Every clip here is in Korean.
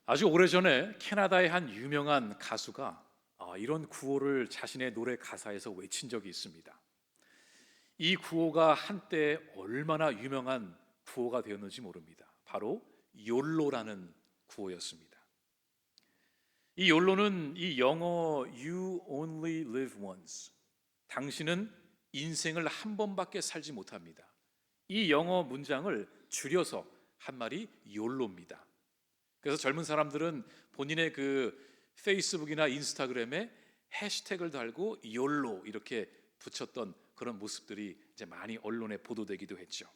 아주 오래전에 캐나다의 한 유명한 가수가 이런 구호를 자신의 노래 가사에서 외친 적이 있습니다. 이 구호가 한때 얼마나 유명한 구호가 되었는지 모릅니다. 바로 욜로라는 구호였습니다. 이 욜로는 이 영어 You only live once, 당신은 인생을 한 번밖에 살지 못합니다. 이 영어 문장을 줄여서 한 말이 욜로입니다. 그래서 젊은 사람들은 본인의 그 페이스북이나 인스타그램에 해시태그를 달고 욜로 이렇게 붙였던 그런 모습들이 이제 많이 언론에 보도되기도 했죠.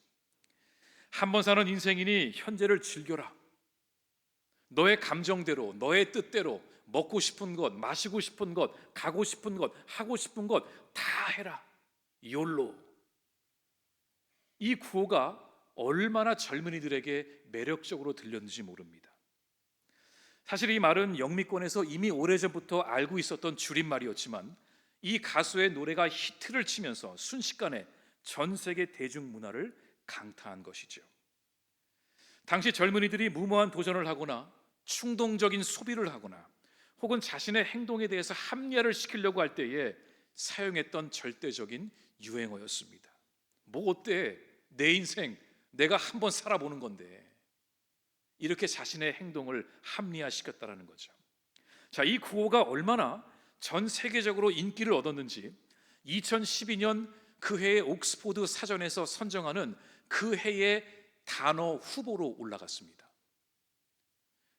한 번 사는 인생이니 현재를 즐겨라. 너의 감정대로, 너의 뜻대로 먹고 싶은 것, 마시고 싶은 것, 가고 싶은 것, 하고 싶은 것 다 해라. 욜로. 이 구호가 얼마나 젊은이들에게 매력적으로 들렸는지 모릅니다. 사실 이 말은 영미권에서 이미 오래전부터 알고 있었던 줄임말이었지만 이 가수의 노래가 히트를 치면서 순식간에 전 세계 대중문화를 강타한 것이죠. 당시 젊은이들이 무모한 도전을 하거나 충동적인 소비를 하거나 혹은 자신의 행동에 대해서 합리화를 시키려고 할 때에 사용했던 절대적인 유행어였습니다. 뭐 어때? 내 인생 내가 한번 살아보는 건데, 이렇게 자신의 행동을 합리화시켰다는 거죠. 자, 이 구호가 얼마나 전 세계적으로 인기를 얻었는지 2012년 그 해의 옥스포드 사전에서 선정하는 그 해의 단어 후보로 올라갔습니다.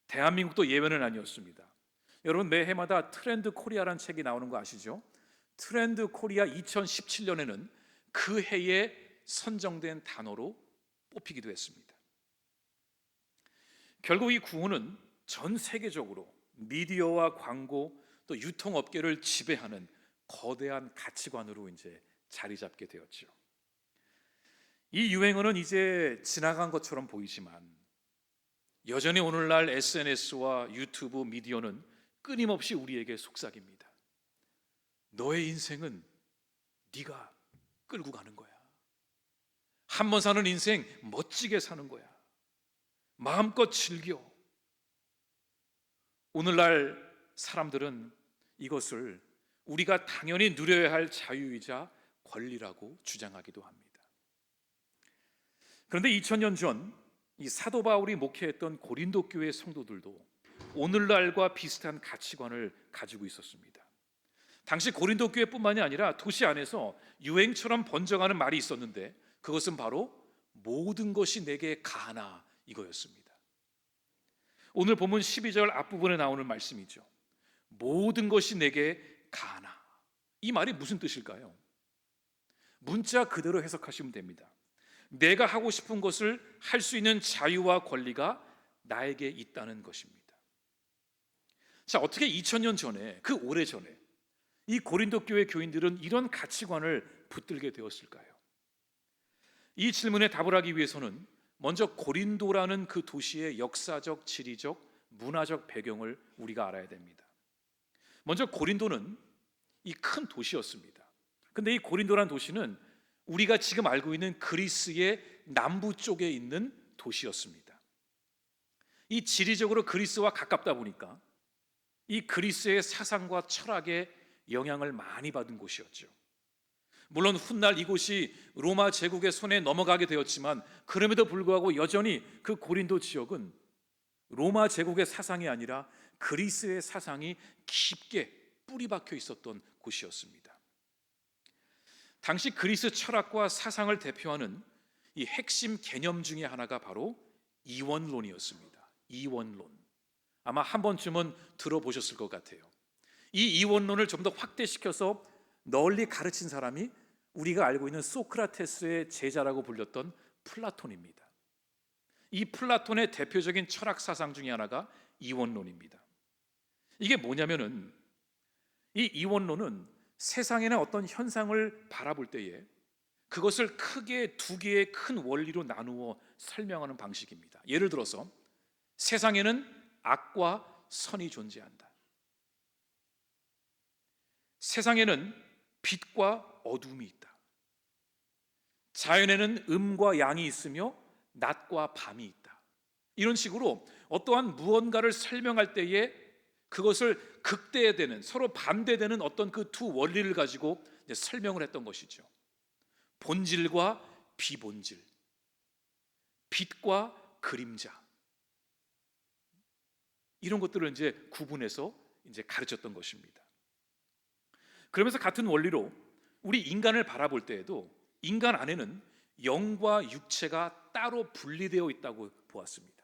대한민국도 예외는 아니었습니다. 여러분, 매해마다 트렌드 코리아라는 책이 나오는 거 아시죠? 트렌드 코리아 2017년에는 그 해에 선정된 단어로 뽑히기도 했습니다. 결국 이 구호는 전 세계적으로 미디어와 광고 또 유통업계를 지배하는 거대한 가치관으로 이제 자리 잡게 되었죠. 이 유행어는 이제 지나간 것처럼 보이지만 여전히 오늘날 SNS와 유튜브 미디어는 끊임없이 우리에게 속삭입니다. 너의 인생은 네가 끌고 가는 거야. 한 번 사는 인생 멋지게 사는 거야. 마음껏 즐겨. 오늘날 사람들은 이것을 우리가 당연히 누려야 할 자유이자 권리라고 주장하기도 합니다. 그런데 2000년 전 이 사도 바울이 목회했던 고린도 교회 성도들도 오늘날과 비슷한 가치관을 가지고 있었습니다. 당시 고린도 교회뿐만이 아니라 도시 안에서 유행처럼 번져가는 말이 있었는데 그것은 바로 모든 것이 내게 가하나 이거였습니다. 오늘 본문 12절 앞부분에 나오는 말씀이죠. 모든 것이 내게 가하나. 이 말이 무슨 뜻일까요? 문자 그대로 해석하시면 됩니다. 내가 하고 싶은 것을 할 수 있는 자유와 권리가 나에게 있다는 것입니다. 자, 어떻게 2000년 전에, 그 오래전에 이 고린도 교회 교인들은 이런 가치관을 붙들게 되었을까요? 이 질문에 답을 하기 위해서는 먼저 고린도라는 그 도시의 역사적, 지리적, 문화적 배경을 우리가 알아야 됩니다. 먼저 고린도는 이 큰 도시였습니다. 근데 이 고린도라는 도시는 우리가 지금 알고 있는 그리스의 남부 쪽에 있는 도시였습니다. 이 지리적으로 그리스와 가깝다 보니까 이 그리스의 사상과 철학에 영향을 많이 받은 곳이었죠. 물론 훗날 이곳이 로마 제국의 손에 넘어가게 되었지만 그럼에도 불구하고 여전히 그 고린도 지역은 로마 제국의 사상이 아니라 그리스의 사상이 깊게 뿌리 박혀 있었던 곳이었습니다. 당시 그리스 철학과 사상을 대표하는 이 핵심 개념 중에 하나가 바로 이원론이었습니다. 이원론. 아마 한 번쯤은 들어보셨을 것 같아요. 이 이원론을 좀 더 확대시켜서 널리 가르친 사람이 우리가 알고 있는 소크라테스의 제자라고 불렸던 플라톤입니다. 이 플라톤의 대표적인 철학 사상 중에 하나가 이원론입니다. 이게 뭐냐면은 이 이원론은 세상에는 어떤 현상을 바라볼 때에 그것을 크게 두 개의 큰 원리로 나누어 설명하는 방식입니다. 예를 들어서 세상에는 악과 선이 존재한다. 세상에는 빛과 어둠이 있다. 자연에는 음과 양이 있으며 낮과 밤이 있다. 이런 식으로 어떠한 무언가를 설명할 때에 그것을 극대화되는, 서로 반대되는 어떤 그 두 원리를 가지고 이제 설명을 했던 것이죠. 본질과 비본질, 빛과 그림자, 이런 것들을 이제 구분해서 이제 가르쳤던 것입니다. 그러면서 같은 원리로 우리 인간을 바라볼 때에도 인간 안에는 영과 육체가 따로 분리되어 있다고 보았습니다.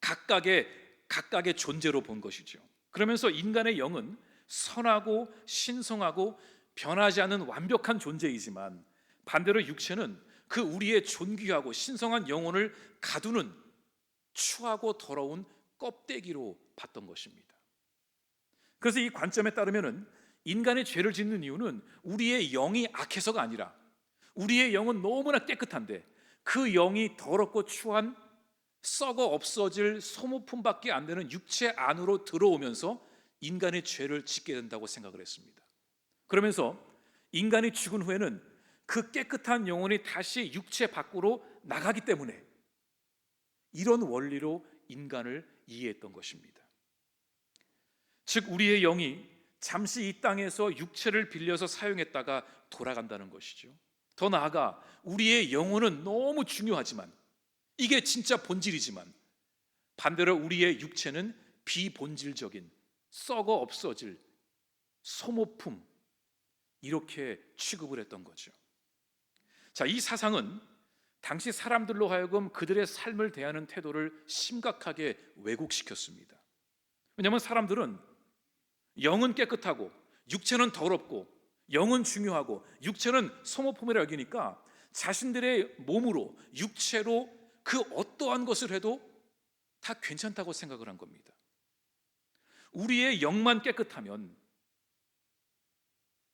각각의 존재로 본 것이죠. 그러면서 인간의 영은 선하고 신성하고 변하지 않는 완벽한 존재이지만, 반대로 육체는 그 우리의 존귀하고 신성한 영혼을 가두는 추하고 더러운 껍데기로 봤던 것입니다. 그래서 이 관점에 따르면은 인간의 죄를 짓는 이유는 우리의 영이 악해서가 아니라, 우리의 영은 너무나 깨끗한데 그 영이 더럽고 추한 썩어 없어질 소모품밖에 안 되는 육체 안으로 들어오면서 인간의 죄를 짓게 된다고 생각을 했습니다. 그러면서 인간이 죽은 후에는 그 깨끗한 영혼이 다시 육체 밖으로 나가기 때문에 이런 원리로 인간을 이해했던 것입니다. 즉 우리의 영이 잠시 이 땅에서 육체를 빌려서 사용했다가 돌아간다는 것이죠. 더 나아가 우리의 영혼은 너무 중요하지만, 이게 진짜 본질이지만, 반대로 우리의 육체는 비본질적인 썩어 없어질 소모품, 이렇게 취급을 했던 거죠. 자, 이 사상은 당시 사람들로 하여금 그들의 삶을 대하는 태도를 심각하게 왜곡시켰습니다. 왜냐하면 사람들은 영은 깨끗하고 육체는 더럽고, 영은 중요하고 육체는 소모품이라 여기니까 자신들의 몸으로, 육체로 그 어떠한 것을 해도 다 괜찮다고 생각을 한 겁니다. 우리의 영만 깨끗하면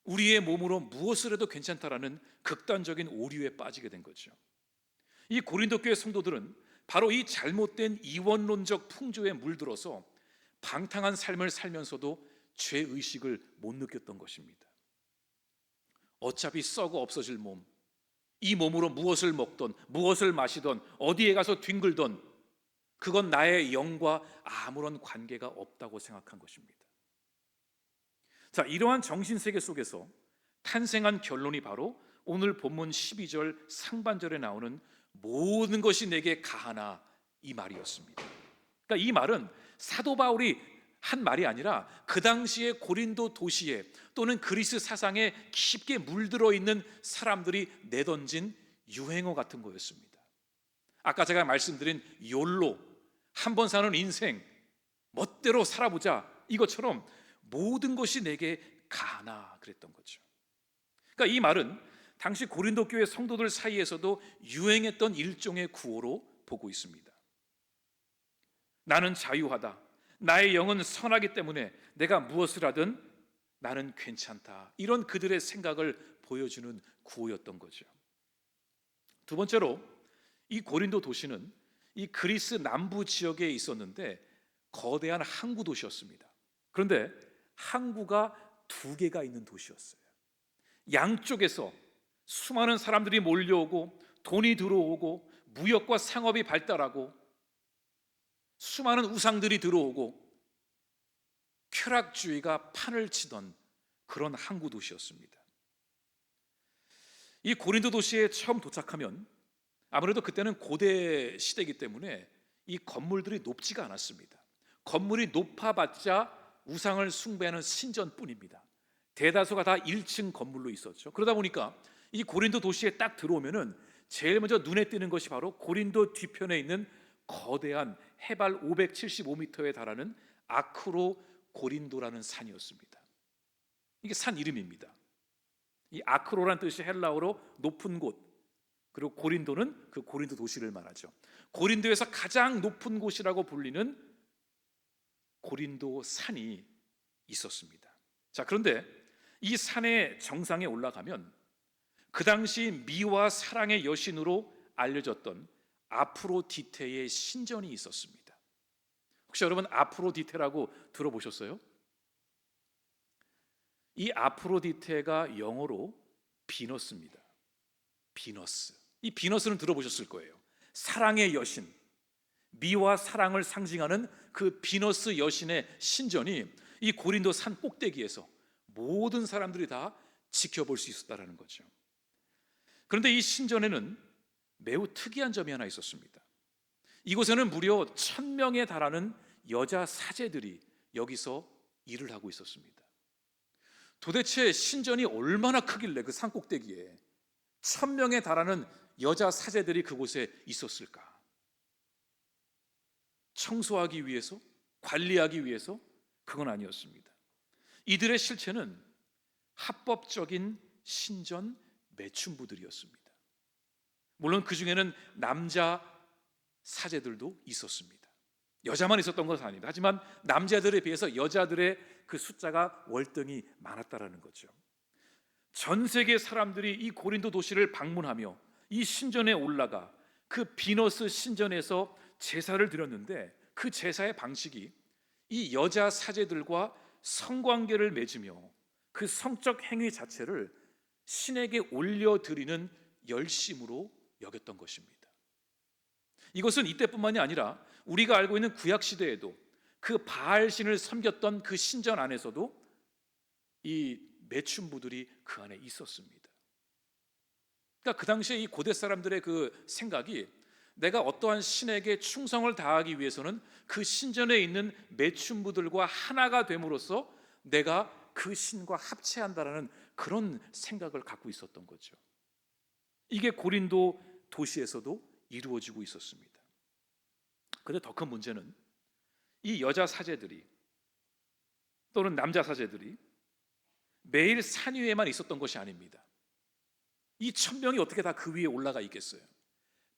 우리의 몸으로 무엇을 해도 괜찮다라는 극단적인 오류에 빠지게 된 거죠. 이 고린도 교회 성도들은 바로 이 잘못된 이원론적 풍조에 물들어서 방탕한 삶을 살면서도 죄의식을 못 느꼈던 것입니다. 어차피 썩어 없어질 몸, 이 몸으로 무엇을 먹던 무엇을 마시던 어디에 가서 뒹굴던 그건 나의 영과 아무런 관계가 없다고 생각한 것입니다. 자, 이러한 정신세계 속에서 탄생한 결론이 바로 오늘 본문 12절 상반절에 나오는 모든 것이 내게 가하나, 이 말이었습니다. 그러니까 이 말은 사도 바울이 한 말이 아니라 그 당시에 고린도 도시에 또는 그리스 사상에 깊게 물들어 있는 사람들이 내던진 유행어 같은 거였습니다. 아까 제가 말씀드린 욜로, 한 번 사는 인생, 멋대로 살아보자, 이것처럼 모든 것이 내게 가나 그랬던 거죠. 그러니까 이 말은 당시 고린도 교회 성도들 사이에서도 유행했던 일종의 구호로 보고 있습니다. 나는 자유하다, 나의 영은 선하기 때문에 내가 무엇을 하든 나는 괜찮다, 이런 그들의 생각을 보여주는 구호였던 거죠. 두 번째로, 이 고린도 도시는 이 그리스 남부 지역에 있었는데 거대한 항구 도시였습니다. 그런데 항구가 두 개가 있는 도시였어요. 양쪽에서 수많은 사람들이 몰려오고 돈이 들어오고 무역과 상업이 발달하고 수많은 우상들이 들어오고 쾌락주의가 판을 치던 그런 항구 도시였습니다. 이 고린도 도시에 처음 도착하면 아무래도 그때는 고대 시대이기 때문에 이 건물들이 높지가 않았습니다. 건물이 높아봤자 우상을 숭배하는 신전뿐입니다. 대다수가 다 1층 건물로 있었죠. 그러다 보니까 이 고린도 도시에 딱 들어오면은 제일 먼저 눈에 띄는 것이 바로 고린도 뒤편에 있는 거대한 해발 575m에 달하는 아크로 고린도라는 산이었습니다. 이게 산 이름입니다. 이 아크로란 뜻이 헬라어로 높은 곳, 그리고 고린도는 그 고린도 도시를 말하죠. 고린도에서 가장 높은 곳이라고 불리는 고린도 산이 있었습니다. 자, 그런데 이 산의 정상에 올라가면 그 당시 미와 사랑의 여신으로 알려졌던 아프로디테의 신전이 있었습니다. 혹시 여러분 아프로디테라고 들어보셨어요? 이 아프로디테가 영어로 비너스입니다. 비너스. 이 비너스는 들어보셨을 거예요. 사랑의 여신, 미와 사랑을 상징하는 그 비너스 여신의 신전이 이 고린도 산 꼭대기에서 모든 사람들이 다 지켜볼 수 있었다는 거죠. 그런데 이 신전에는 매우 특이한 점이 하나 있었습니다. 이곳에는 무려 1,000명에 달하는 여자 사제들이 여기서 일을 하고 있었습니다. 도대체 신전이 얼마나 크길래 그 산 꼭대기에 1,000명에 달하는 여자 사제들이 그곳에 있었을까? 청소하기 위해서? 관리하기 위해서? 그건 아니었습니다. 이들의 실체는 합법적인 신전 매춘부들이었습니다. 물론 그 중에는 남자 사제들도 있었습니다. 여자만 있었던 것은 아닙니다. 하지만 남자들에 비해서 여자들의 그 숫자가 월등히 많았다라는 거죠. 전 세계 사람들이 이 고린도 도시를 방문하며 이 신전에 올라가 그 비너스 신전에서 제사를 드렸는데, 그 제사의 방식이 이 여자 사제들과 성관계를 맺으며 그 성적 행위 자체를 신에게 올려드리는 열심으로 여겼던 것입니다. 이것은 이때뿐만이 아니라 우리가 알고 있는 구약 시대에도 그 바알신을 섬겼던 그 신전 안에서도 이 매춘부들이 그 안에 있었습니다. 그러니까 그 당시에 이 고대 사람들의 그 생각이, 내가 어떠한 신에게 충성을 다하기 위해서는 그 신전에 있는 매춘부들과 하나가 됨으로써 내가 그 신과 합체한다라는 그런 생각을 갖고 있었던 거죠. 이게 고린도 도시에서도 이루어지고 있었습니다. 그런데 더 큰 문제는 이 여자 사제들이 또는 남자 사제들이 매일 산 위에만 있었던 것이 아닙니다. 이 1,000명이 어떻게 다 그 위에 올라가 있겠어요?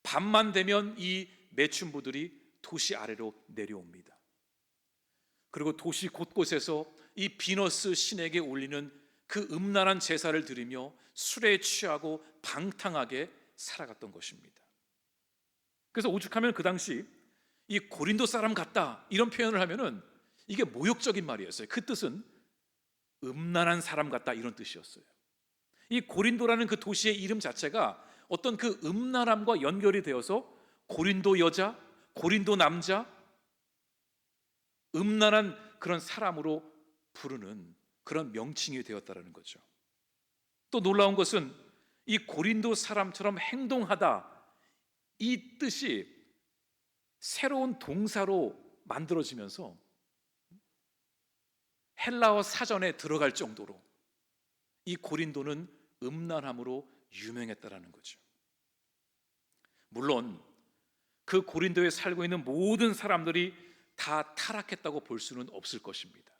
밤만 되면 이 매춘부들이 도시 아래로 내려옵니다. 그리고 도시 곳곳에서 이 비너스 신에게 올리는 그 음란한 제사를 드리며 술에 취하고 방탕하게 살아갔던 것입니다. 그래서 오죽하면 그 당시 이 고린도 사람 같다 이런 표현을 하면은 이게 모욕적인 말이었어요. 그 뜻은 음란한 사람 같다 이런 뜻이었어요. 이 고린도라는 그 도시의 이름 자체가 어떤 그 음란함과 연결이 되어서 고린도 여자, 고린도 남자, 음란한 그런 사람으로 부르는 그런 명칭이 되었다는 거죠. 또 놀라운 것은 이 고린도 사람처럼 행동하다 이 뜻이 새로운 동사로 만들어지면서 헬라어 사전에 들어갈 정도로 이 고린도는 음란함으로 유명했다라는 거죠. 물론 그 고린도에 살고 있는 모든 사람들이 다 타락했다고 볼 수는 없을 것입니다.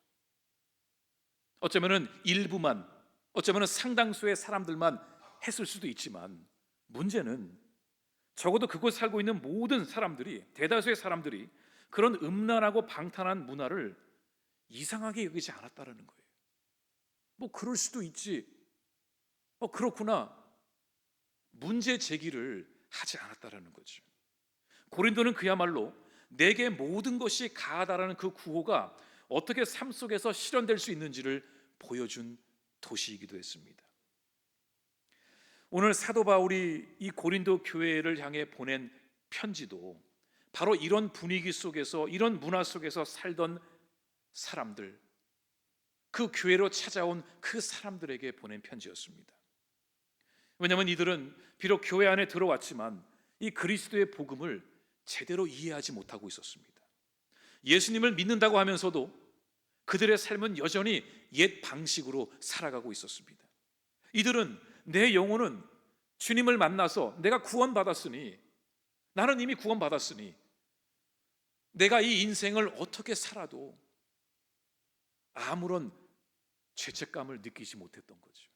어쩌면은 일부만, 어쩌면은 상당수의 사람들만 했을 수도 있지만, 문제는 적어도 그곳 살고 있는 모든 사람들이, 대다수의 사람들이 그런 음란하고 방탄한 문화를 이상하게 여기지 않았다라는 거예요. 뭐 그럴 수도 있지, 그렇구나, 문제 제기를 하지 않았다라는 거죠. 고린도는 그야말로 내게 모든 것이 가하다라는 그 구호가 어떻게 삶 속에서 실현될 수 있는지를 보여준 도시이기도 했습니다. 오늘 사도 바울이 이 고린도 교회를 향해 보낸 편지도 바로 이런 분위기 속에서, 이런 문화 속에서 살던 사람들, 그 교회로 찾아온 그 사람들에게 보낸 편지였습니다. 왜냐하면 이들은 비록 교회 안에 들어왔지만 이 그리스도의 복음을 제대로 이해하지 못하고 있었습니다. 예수님을 믿는다고 하면서도 그들의 삶은 여전히 옛 방식으로 살아가고 있었습니다. 이들은 내 영혼은 주님을 만나서 내가 구원받았으니, 나는 이미 구원받았으니 내가 이 인생을 어떻게 살아도 아무런 죄책감을 느끼지 못했던 거죠.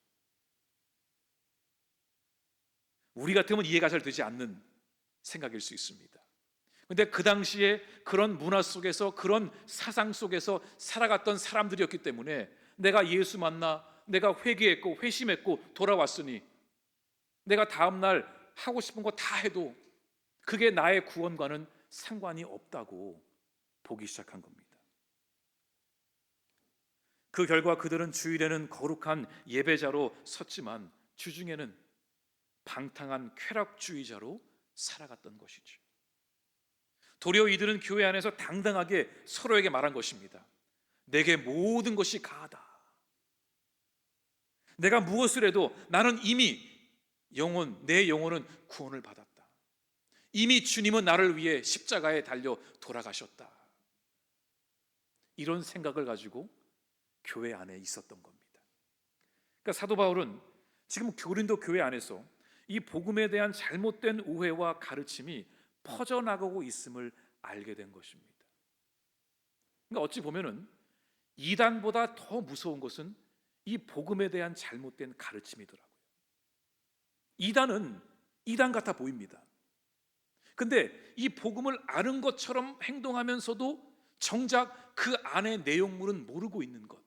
우리 같으면 이해가 잘 되지 않는 생각일 수 있습니다. 그런데 그 당시에 그런 문화 속에서, 그런 사상 속에서 살아갔던 사람들이었기 때문에 내가 예수 만나, 내가 회개했고 회심했고 돌아왔으니 내가 다음날 하고 싶은 거 다 해도 그게 나의 구원과는 상관이 없다고 보기 시작한 겁니다. 그 결과 그들은 주일에는 거룩한 예배자로 섰지만 주중에는 방탕한 쾌락주의자로 살아갔던 것이죠. 도리어 이들은 교회 안에서 당당하게 서로에게 말한 것입니다. 내게 모든 것이 가하다. 내가 무엇을 해도 나는 이미 내 영혼은 구원을 받았다. 이미 주님은 나를 위해 십자가에 달려 돌아가셨다. 이런 생각을 가지고 교회 안에 있었던 겁니다. 그러니까 사도 바울은 지금 고린도 교회 안에서 이 복음에 대한 잘못된 오해와 가르침이 퍼져나가고 있음을 알게 된 것입니다. 그러니까 어찌 보면은 이단보다 더 무서운 것은 이 복음에 대한 잘못된 가르침이더라고요. 이단은 이단 같아 보입니다. 근데 이 복음을 아는 것처럼 행동하면서도 정작 그 안의 내용물은 모르고 있는 것,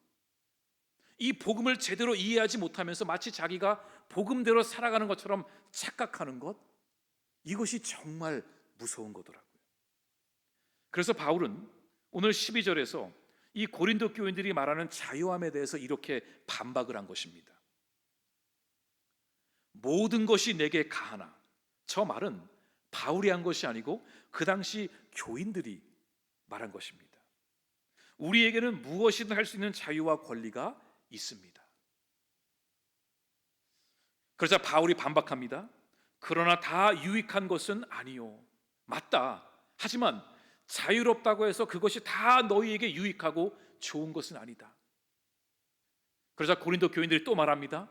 이 복음을 제대로 이해하지 못하면서 마치 자기가 복음대로 살아가는 것처럼 착각하는 것, 이것이 정말 무서운 거더라고요. 그래서 바울은 오늘 12절에서 이 고린도 교인들이 말하는 자유함에 대해서 이렇게 반박을 한 것입니다. 모든 것이 내게 가하나, 저 말은 바울이 한 것이 아니고 그 당시 교인들이 말한 것입니다. 우리에게는 무엇이든 할 수 있는 자유와 권리가 있습니다. 그러자 바울이 반박합니다. 그러나 다 유익한 것은 아니요. 맞다. 하지만 자유롭다고 해서 그것이 다 너희에게 유익하고 좋은 것은 아니다. 그러자 고린도 교인들이 또 말합니다.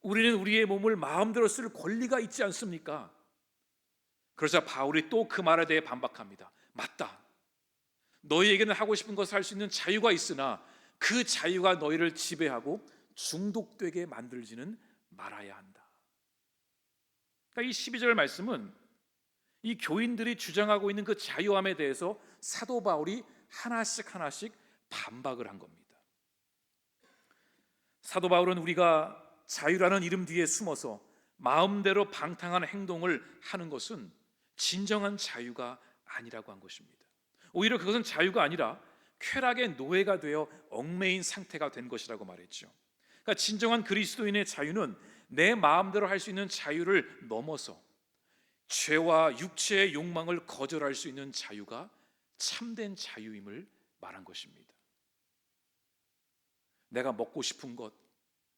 우리는 우리의 몸을 마음대로 쓸 권리가 있지 않습니까? 그러자 바울이 또 그 말에 대해 반박합니다. 맞다. 너희에게는 하고 싶은 것을 할 수 있는 자유가 있으나 그 자유가 너희를 지배하고 중독되게 만들지는 말아야 한다. 그러니까 이 12절 말씀은 이 교인들이 주장하고 있는 그 자유함에 대해서 사도 바울이 하나씩 반박을 한 겁니다. 사도 바울은 우리가 자유라는 이름 뒤에 숨어서 마음대로 방탕한 행동을 하는 것은 진정한 자유가 아니라고 한 것입니다. 오히려 그것은 자유가 아니라 쾌락의 노예가 되어 얽매인 상태가 된 것이라고 말했죠. 그러니까 진정한 그리스도인의 자유는 내 마음대로 할 수 있는 자유를 넘어서 죄와 육체의 욕망을 거절할 수 있는 자유가 참된 자유임을 말한 것입니다. 내가 먹고 싶은 것,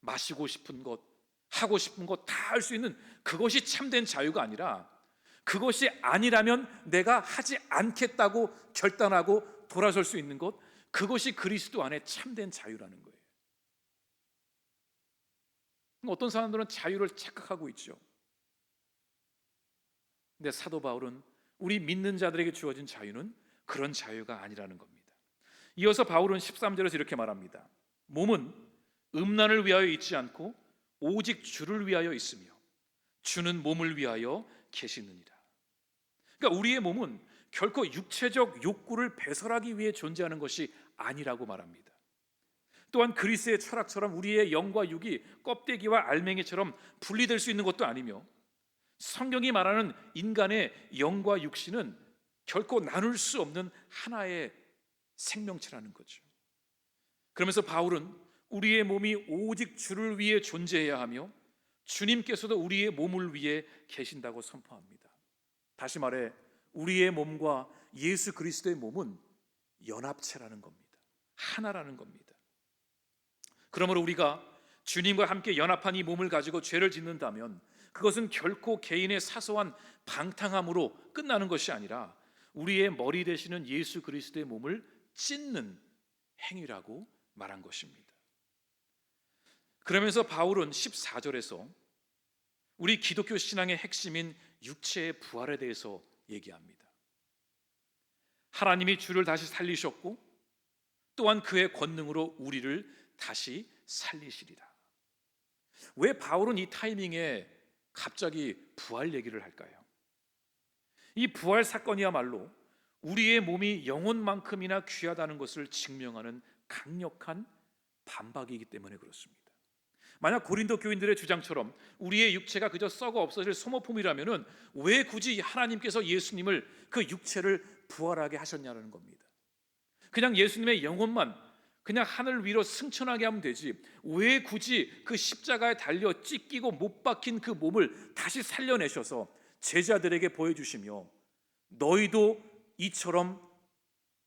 마시고 싶은 것, 하고 싶은 것 다 할 수 있는 그것이 참된 자유가 아니라, 그것이 아니라면 내가 하지 않겠다고 결단하고 돌아설 수 있는 것, 그것이 그리스도 안에 참된 자유라는 거예요. 어떤 사람들은 자유를 착각하고 있죠. 근데 사도 바울은 우리 믿는 자들에게 주어진 자유는 그런 자유가 아니라는 겁니다. 이어서 바울은 13절에서 이렇게 말합니다. 몸은 음란을 위하여 있지 않고 오직 주를 위하여 있으며 주는 몸을 위하여 계시느니라. 그러니까 우리의 몸은 결코 육체적 욕구를 배설하기 위해 존재하는 것이 아니라고 말합니다. 또한 그리스의 철학처럼 우리의 영과 육이 껍데기와 알맹이처럼 분리될 수 있는 것도 아니며, 성경이 말하는 인간의 영과 육신은 결코 나눌 수 없는 하나의 생명체라는 거죠. 그러면서 바울은 우리의 몸이 오직 주를 위해 존재해야 하며 주님께서도 우리의 몸을 위해 계신다고 선포합니다. 다시 말해 우리의 몸과 예수 그리스도의 몸은 연합체라는 겁니다. 하나라는 겁니다. 그러므로 우리가 주님과 함께 연합한 이 몸을 가지고 죄를 짓는다면 그것은 결코 개인의 사소한 방탕함으로 끝나는 것이 아니라 우리의 머리 되시는 예수 그리스도의 몸을 찢는 행위라고 말한 것입니다. 그러면서 바울은 14절에서 우리 기독교 신앙의 핵심인 육체의 부활에 대해서 얘기합니다. 하나님이 주를 다시 살리셨고 또한 그의 권능으로 우리를 다시 살리시리라. 왜 바울은 이 타이밍에 갑자기 부활 얘기를 할까요? 이 부활 사건이야말로 우리의 몸이 영혼만큼이나 귀하다는 것을 증명하는 강력한 반박이기 때문에 그렇습니다. 만약 고린도 교인들의 주장처럼 우리의 육체가 그저 썩어 없어질 소모품이라면 왜 굳이 하나님께서 예수님을 그 육체를 부활하게 하셨냐는 겁니다. 그냥 예수님의 영혼만 그냥 하늘 위로 승천하게 하면 되지 왜 굳이 그 십자가에 달려 찢기고 못 박힌 그 몸을 다시 살려내셔서 제자들에게 보여주시며 너희도 이처럼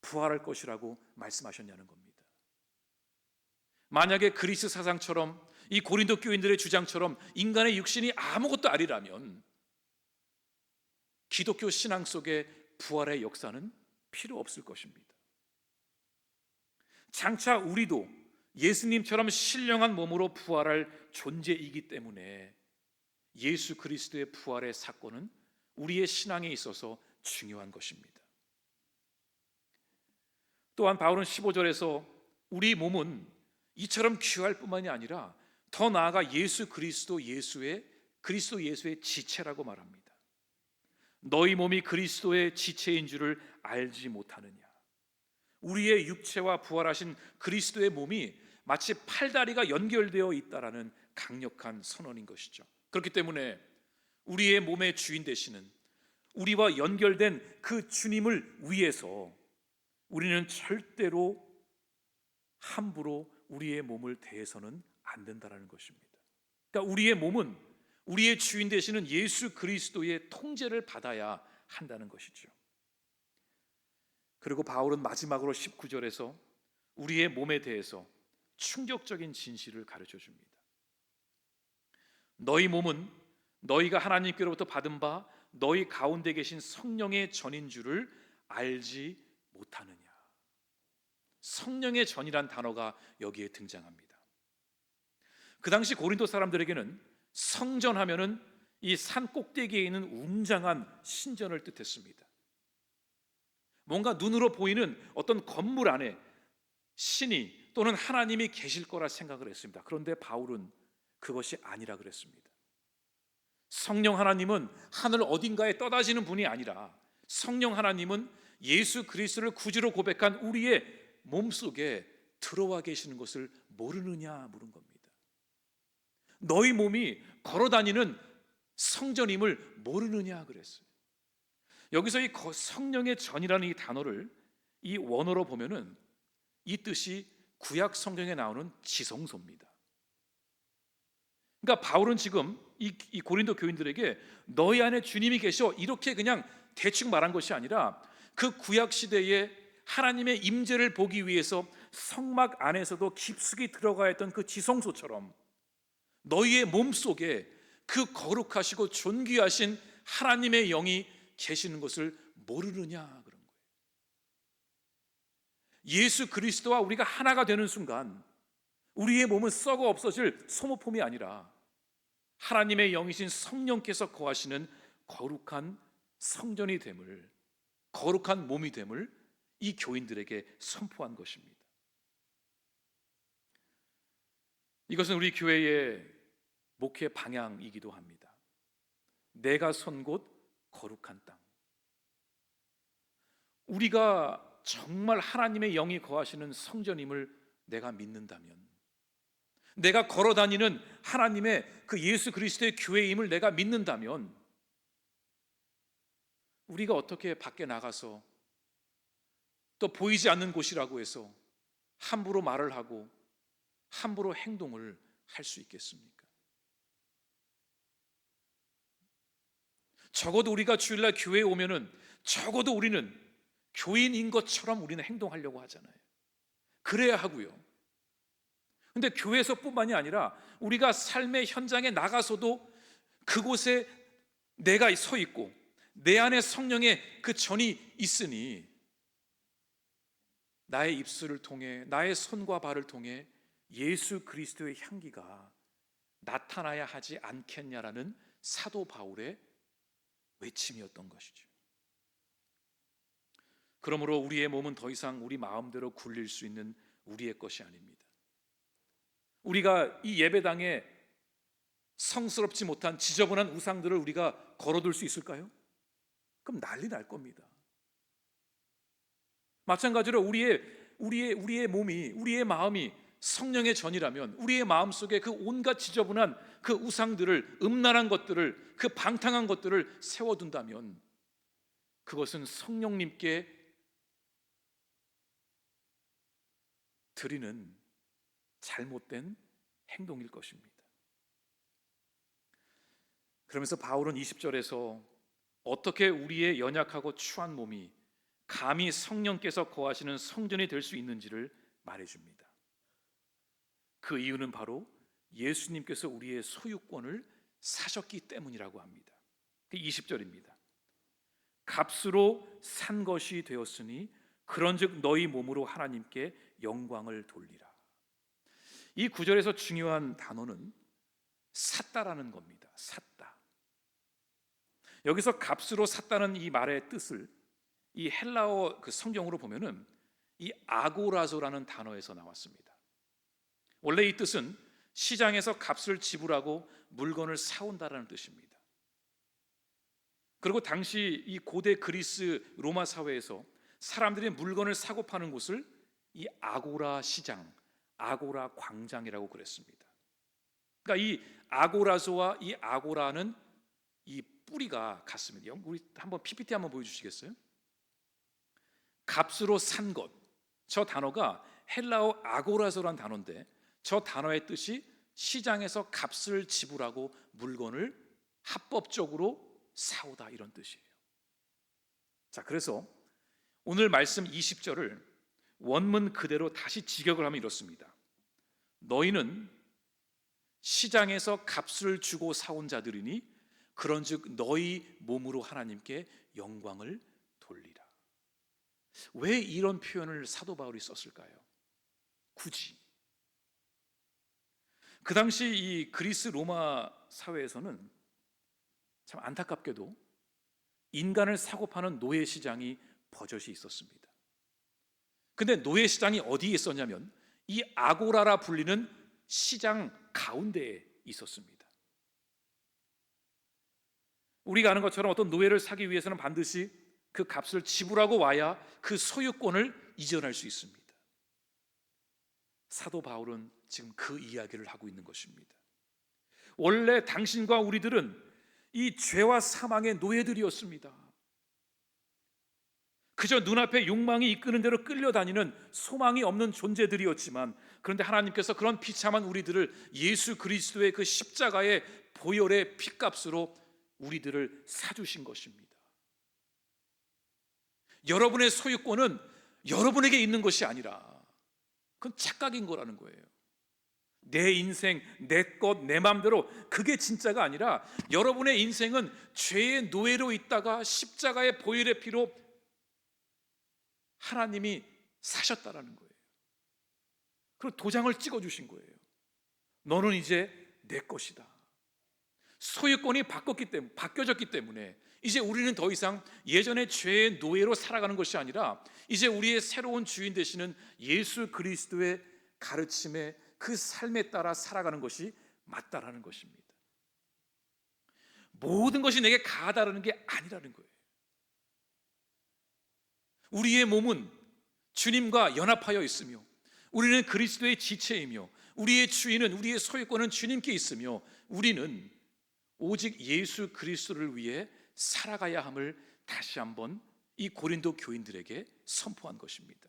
부활할 것이라고 말씀하셨냐는 겁니다. 만약에 그리스 사상처럼 이 고린도 교인들의 주장처럼 인간의 육신이 아무것도 아니라면 기독교 신앙 속에 부활의 역사는 필요 없을 것입니다. 장차 우리도 예수님처럼 신령한 몸으로 부활할 존재이기 때문에 예수 그리스도의 부활의 사건은 우리의 신앙에 있어서 중요한 것입니다. 또한 바울은 15절에서 우리 몸은 이처럼 귀할 뿐만이 아니라 더 나아가 예수 그리스도 예수의 지체라고 말합니다. 너희 몸이 그리스도의 지체인 줄을 알지 못하느냐. 우리의 육체와 부활하신 그리스도의 몸이 마치 팔다리가 연결되어 있다라는 강력한 선언인 것이죠. 그렇기 때문에 우리의 몸의 주인 되시는 우리와 연결된 그 주님을 위해서 우리는 절대로 함부로 우리의 몸을 대해서는 안 된다는 것입니다. 그러니까 우리의 몸은 우리의 주인 되시는 예수 그리스도의 통제를 받아야 한다는 것이죠. 그리고 바울은 마지막으로 19절에서 우리의 몸에 대해서 충격적인 진실을 가르쳐 줍니다. 너희 몸은 너희가 하나님께로부터 받은 바 너희 가운데 계신 성령의 전인 줄을 알지 못하느냐. 성령의 전이란 단어가 여기에 등장합니다. 그 당시 고린도 사람들에게는 성전하면은 이 산 꼭대기에 있는 웅장한 신전을 뜻했습니다. 뭔가 눈으로 보이는 어떤 건물 안에 신이 또는 하나님이 계실 거라 생각을 했습니다. 그런데 바울은 그것이 아니라 그랬습니다. 성령 하나님은 하늘 어딘가에 떠다니는 분이 아니라 성령 하나님은 예수 그리스도를 구주로 고백한 우리의 몸속에 들어와 계시는 것을 모르느냐 물은 겁니다. 너희 몸이 걸어다니는 성전임을 모르느냐 그랬어요. 여기서 이 성령의 전이라는 이 단어를 이 원어로 보면은 이 뜻이 구약 성경에 나오는 지성소입니다. 그러니까 바울은 지금 이 고린도 교인들에게 너희 안에 주님이 계셔 이렇게 그냥 대충 말한 것이 아니라 그 구약 시대에 하나님의 임재를 보기 위해서 성막 안에서도 깊숙이 들어가 있던 그 지성소처럼 너희의 몸속에 그 거룩하시고 존귀하신 하나님의 영이 계시는 것을 모르느냐 그런 거예요. 예수 그리스도와 우리가 하나가 되는 순간 우리의 몸은 썩어 없어질 소모품이 아니라 하나님의 영이신 성령께서 거하시는 거룩한 성전이 됨을, 거룩한 몸이 됨을 이 교인들에게 선포한 것입니다. 이것은 우리 교회의 목회 방향이기도 합니다. 내가 선 곳 거룩한 땅. 우리가 정말 하나님의 영이 거하시는 성전임을 내가 믿는다면, 내가 걸어다니는 하나님의 그 예수 그리스도의 교회임을 내가 믿는다면, 우리가 어떻게 밖에 나가서 또 보이지 않는 곳이라고 해서 함부로 말을 하고 함부로 행동을 할 수 있겠습니까? 적어도 우리가 주일날 교회에 오면은 적어도 우리는 교인인 것처럼 우리는 행동하려고 하잖아요. 그래야 하고요. 근데 교회에서뿐만이 아니라 우리가 삶의 현장에 나가서도 그곳에 내가 서 있고 내 안에 성령의 그 전이 있으니 나의 입술을 통해 나의 손과 발을 통해 예수 그리스도의 향기가 나타나야 하지 않겠냐라는 사도 바울의 외침이었던 것이죠. 그러므로 우리의 몸은 더 이상 우리 마음대로 굴릴 수 있는 우리의 것이 아닙니다. 우리가 이 예배당에 성스럽지 못한 지저분한 우상들을 우리가 걸어둘 수 있을까요? 그럼 난리 날 겁니다. 마찬가지로 우리의 몸이, 우리의 마음이 성령의 전이라면 우리의 마음속에 그 온갖 지저분한 그 우상들을, 음란한 것들을, 그 방탕한 것들을 세워둔다면 그것은 성령님께 드리는 잘못된 행동일 것입니다. 그러면서 바울은 20절에서 어떻게 우리의 연약하고 추한 몸이 감히 성령께서 거하시는 성전이 될 수 있는지를 말해줍니다. 그 이유는 바로 예수님께서 우리의 소유권을 사셨기 때문이라고 합니다. 20절입니다. 값으로 산 것이 되었으니 그런즉 너희 몸으로 하나님께 영광을 돌리라. 이 구절에서 중요한 단어는 샀다라는 겁니다. 샀다. 여기서 값으로 샀다는 이 말의 뜻을 이 헬라어 그 성경으로 보면은 이 아고라조라는 단어에서 나왔습니다. 원래 이 뜻은 시장에서 값을 지불하고 물건을 사온다라는 뜻입니다. 그리고 당시 이 고대 그리스 로마 사회에서 사람들이 물건을 사고 파는 곳을 이 아고라 시장, 아고라 광장이라고 그랬습니다. 그러니까 이 아고라조와 이 아고라는 이 뿌리가 같습니다. 우리 한번 PPT 한번 보여주시겠어요? 값으로 산 것, 저 단어가 헬라어 아고라조란 단어인데 저 단어의 뜻이 시장에서 값을 지불하고 물건을 합법적으로 사오다, 이런 뜻이에요. 자, 그래서 오늘 말씀 20절을 원문 그대로 다시 직역을 하면 이렇습니다. 너희는 시장에서 값을 주고 사온 자들이니 그런즉 너희 몸으로 하나님께 영광을 돌리라. 왜 이런 표현을 사도 바울이 썼을까요? 굳이 그 당시 이 그리스 로마 사회에서는 참 안타깝게도 인간을 사고 파는 노예 시장이 버젓이 있었습니다. 근데 노예 시장이 어디에 있었냐면 이 아고라라 불리는 시장 가운데에 있었습니다. 우리가 아는 것처럼 어떤 노예를 사기 위해서는 반드시 그 값을 지불하고 와야 그 소유권을 이전할 수 있습니다. 사도 바울은 지금 그 이야기를 하고 있는 것입니다. 원래 당신과 우리들은 이 죄와 사망의 노예들이었습니다. 그저 눈앞에 욕망이 이끄는 대로 끌려다니는 소망이 없는 존재들이었지만, 그런데 하나님께서 그런 비참한 우리들을 예수 그리스도의 그 십자가의 보혈의 피값으로 우리들을 사주신 것입니다. 여러분의 소유권은 여러분에게 있는 것이 아니라 그건 착각인 거라는 거예요. 내 인생, 내 것, 내 마음대로, 그게 진짜가 아니라 여러분의 인생은 죄의 노예로 있다가 십자가의 보혈의 피로 하나님이 사셨다라는 거예요. 그리고 도장을 찍어주신 거예요. 너는 이제 내 것이다. 소유권이 바뀌어졌기 때문에 이제 우리는 더 이상 예전의 죄의 노예로 살아가는 것이 아니라 이제 우리의 새로운 주인 되시는 예수 그리스도의 가르침에, 그 삶에 따라 살아가는 것이 맞다라는 것입니다. 모든 것이 내게 가하다라는 게 아니라는 거예요. 우리의 몸은 주님과 연합하여 있으며 우리는 그리스도의 지체이며 우리의 주인은, 우리의 소유권은 주님께 있으며 우리는 오직 예수 그리스도를 위해 살아가야 함을 다시 한번 이 고린도 교인들에게 선포한 것입니다.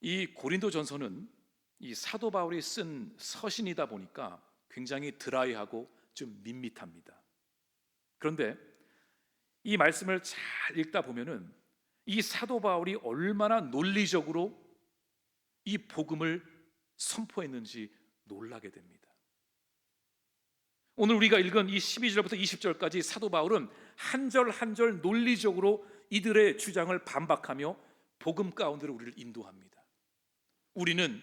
이 고린도 전서는 이 사도 바울이 쓴 서신이다 보니까 굉장히 드라이하고 좀 밋밋합니다. 그런데 이 말씀을 잘 읽다 보면은 이 사도 바울이 얼마나 논리적으로 이 복음을 선포했는지 놀라게 됩니다. 오늘 우리가 읽은 이 12절부터 20절까지 사도 바울은 한 절 한 절 논리적으로 이들의 주장을 반박하며 복음 가운데로 우리를 인도합니다. 우리는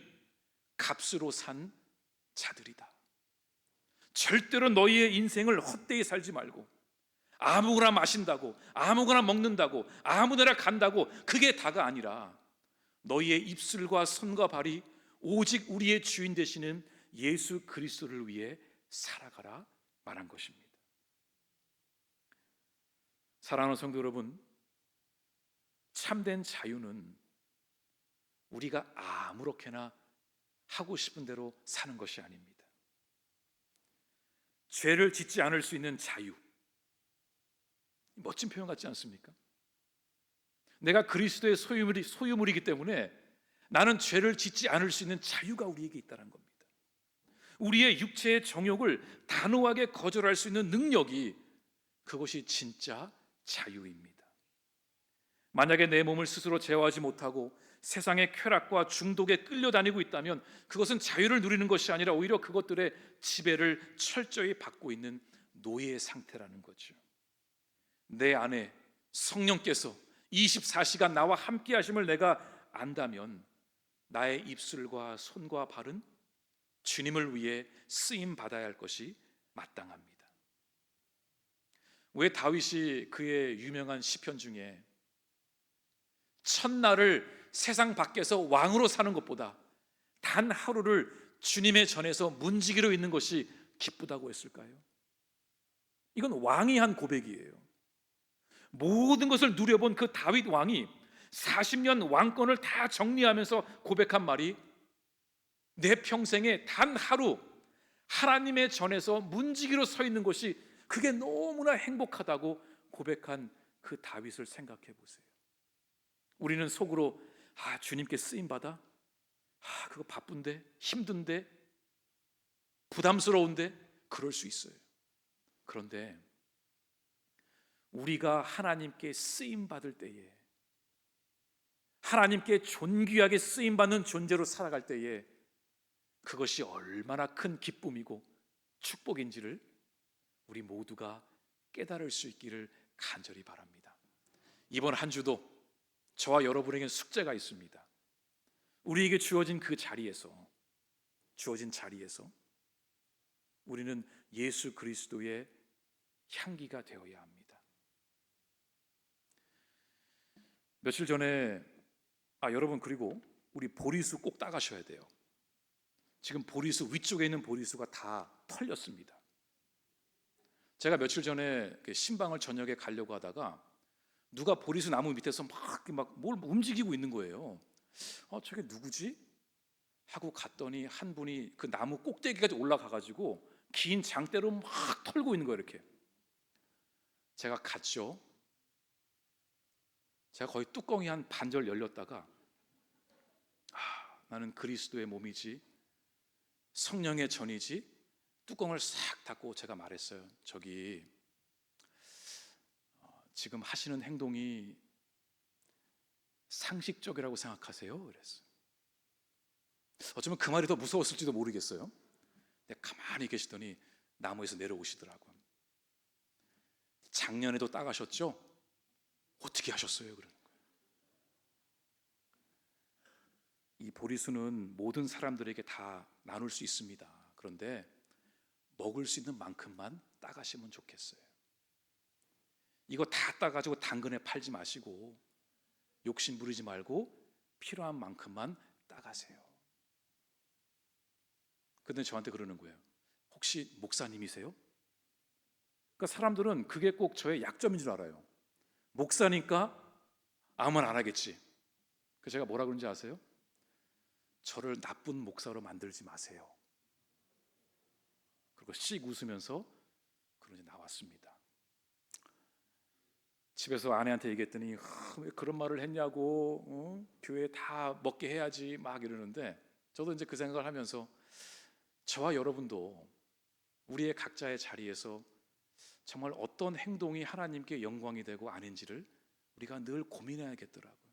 값으로 산 자들이다. 절대로 너희의 인생을 헛되이 살지 말고 아무거나 마신다고, 아무거나 먹는다고, 아무데나 간다고 그게 다가 아니라 너희의 입술과 손과 발이 오직 우리의 주인 되시는 예수 그리스도를 위해 살아가라 말한 것입니다. 사랑하는 성도 여러분, 참된 자유는 우리가 아무렇게나 하고 싶은 대로 사는 것이 아닙니다. 죄를 짓지 않을 수 있는 자유, 멋진 표현 같지 않습니까? 내가 그리스도의 소유물이기 때문에 나는 죄를 짓지 않을 수 있는 자유가 우리에게 있다는 겁니다. 우리의 육체의 정욕을 단호하게 거절할 수 있는 능력이, 그것이 진짜 자유입니다. 만약에 내 몸을 스스로 제어하지 못하고 세상의 쾌락과 중독에 끌려다니고 있다면 그것은 자유를 누리는 것이 아니라 오히려 그것들의 지배를 철저히 받고 있는 노예의 상태라는 거죠. 내 안에 성령께서 24시간 나와 함께 하심을 내가 안다면 나의 입술과 손과 발은 주님을 위해 쓰임 받아야 할 것이 마땅합니다. 왜 다윗이 그의 유명한 시편 중에 첫날을 세상 밖에서 왕으로 사는 것보다 단 하루를 주님의 전에서 문지기로 있는 것이 기쁘다고 했을까요? 이건 왕이 한 고백이에요. 모든 것을 누려본 그 다윗 왕이 40년 왕권을 다 정리하면서 고백한 말이 내 평생에 단 하루 하나님의 전에서 문지기로 서 있는 것이 그게 너무나 행복하다고 고백한 그 다윗을 생각해 보세요. 우리는 속으로 주님께 쓰임받아? 그거 바쁜데? 힘든데? 부담스러운데? 그럴 수 있어요. 그런데 우리가 하나님께 쓰임받을 때에, 하나님께 존귀하게 쓰임받는 존재로 살아갈 때에 그것이 얼마나 큰 기쁨이고 축복인지를 우리 모두가 깨달을 수 있기를 간절히 바랍니다. 이번 한 주도 저와 여러분에게 숙제가 있습니다. 우리에게 주어진 자리에서 우리는 예수 그리스도의 향기가 되어야 합니다. 며칠 전에 여러분, 그리고 우리 보리수 꼭 따가셔야 돼요. 지금 보리수 위쪽에 있는 보리수가 다 털렸습니다. 제가 며칠 전에 신방을 저녁에 가려고 하다가 누가 보리수 나무 밑에서 막 뭘 움직이고 있는 거예요. 저게 누구지? 하고 갔더니 한 분이 그 나무 꼭대기까지 올라가가지고 긴 장대로 막 털고 있는 거예요. 이렇게 제가 갔죠. 제가 거의 뚜껑이 한 반절 열렸다가 나는 그리스도의 몸이지, 성령의 전이지, 뚜껑을 싹 닫고 제가 말했어요. 저기 지금 하시는 행동이 상식적이라고 생각하세요? 그랬어요. 어쩌면 그 말이 더 무서웠을지도 모르겠어요. 근데 가만히 계시더니 나무에서 내려오시더라고요. 작년에도 따가셨죠? 어떻게 하셨어요? 그러는 거예요. 이 보리수는 모든 사람들에게 다 나눌 수 있습니다. 그런데 먹을 수 있는 만큼만 따가시면 좋겠어요. 이거 다 따가지고 당근에 팔지 마시고 욕심 부리지 말고 필요한 만큼만 따가세요. 근데 저한테 그러는 거예요. 혹시 목사님이세요? 그러니까 사람들은 그게 꼭 저의 약점인 줄 알아요. 목사니까 아무 말 안 하겠지. 그래서 제가 뭐라 그런지 아세요? 저를 나쁜 목사로 만들지 마세요. 그리고 씩 웃으면서 그러지 나왔습니다. 집에서 아내한테 얘기했더니 왜 그런 말을 했냐고, 교회 다 먹게 해야지 막 이러는데, 저도 이제 그 생각을 하면서 저와 여러분도 우리의 각자의 자리에서 정말 어떤 행동이 하나님께 영광이 되고 아닌지를 우리가 늘 고민해야겠더라고요.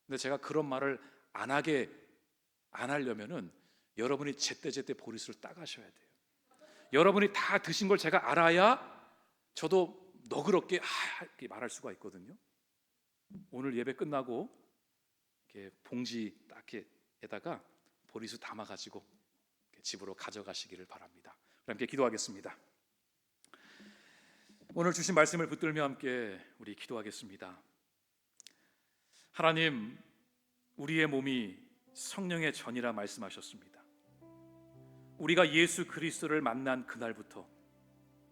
근데 제가 그런 말을 안 하려면은 여러분이 제때제때 보리수를 따가셔야 돼요. 여러분이 다 드신 걸 제가 알아야 저도 너그럽게 이렇게 말할 수가 있거든요. 오늘 예배 끝나고 이렇게 봉지 딱에다가 보리수 담아가지고 집으로 가져가시기를 바랍니다. 함께 기도하겠습니다. 오늘 주신 말씀을 붙들며 함께 우리 기도하겠습니다. 하나님, 우리의 몸이 성령의 전이라 말씀하셨습니다. 우리가 예수 그리스도를 만난 그날부터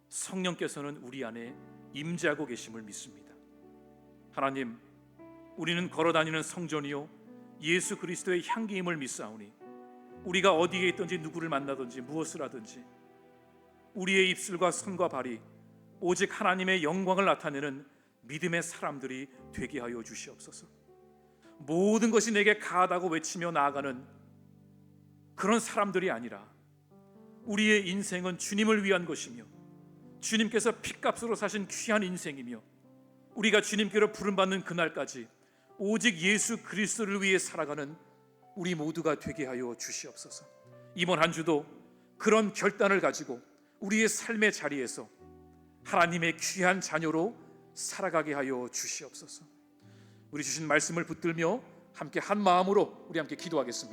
성령께서는 우리 안에 임재하고 계심을 믿습니다. 하나님, 우리는 걸어다니는 성전이요 예수 그리스도의 향기임을 믿사오니 우리가 어디에 있든지 누구를 만나든지 무엇을 하든지 우리의 입술과 손과 발이 오직 하나님의 영광을 나타내는 믿음의 사람들이 되게 하여 주시옵소서. 모든 것이 내게 가하다고 외치며 나아가는 그런 사람들이 아니라 우리의 인생은 주님을 위한 것이며 주님께서 핏값으로 사신 귀한 인생이며 우리가 주님께로 부름받는 그날까지 오직 예수 그리스도를 위해 살아가는 우리 모두가 되게 하여 주시옵소서. 이번 한 주도 그런 결단을 가지고 우리의 삶의 자리에서 하나님의 귀한 자녀로 살아가게 하여 주시옵소서. 우리 주신 말씀을 붙들며 함께 한 마음으로 우리 함께 기도하겠습니다.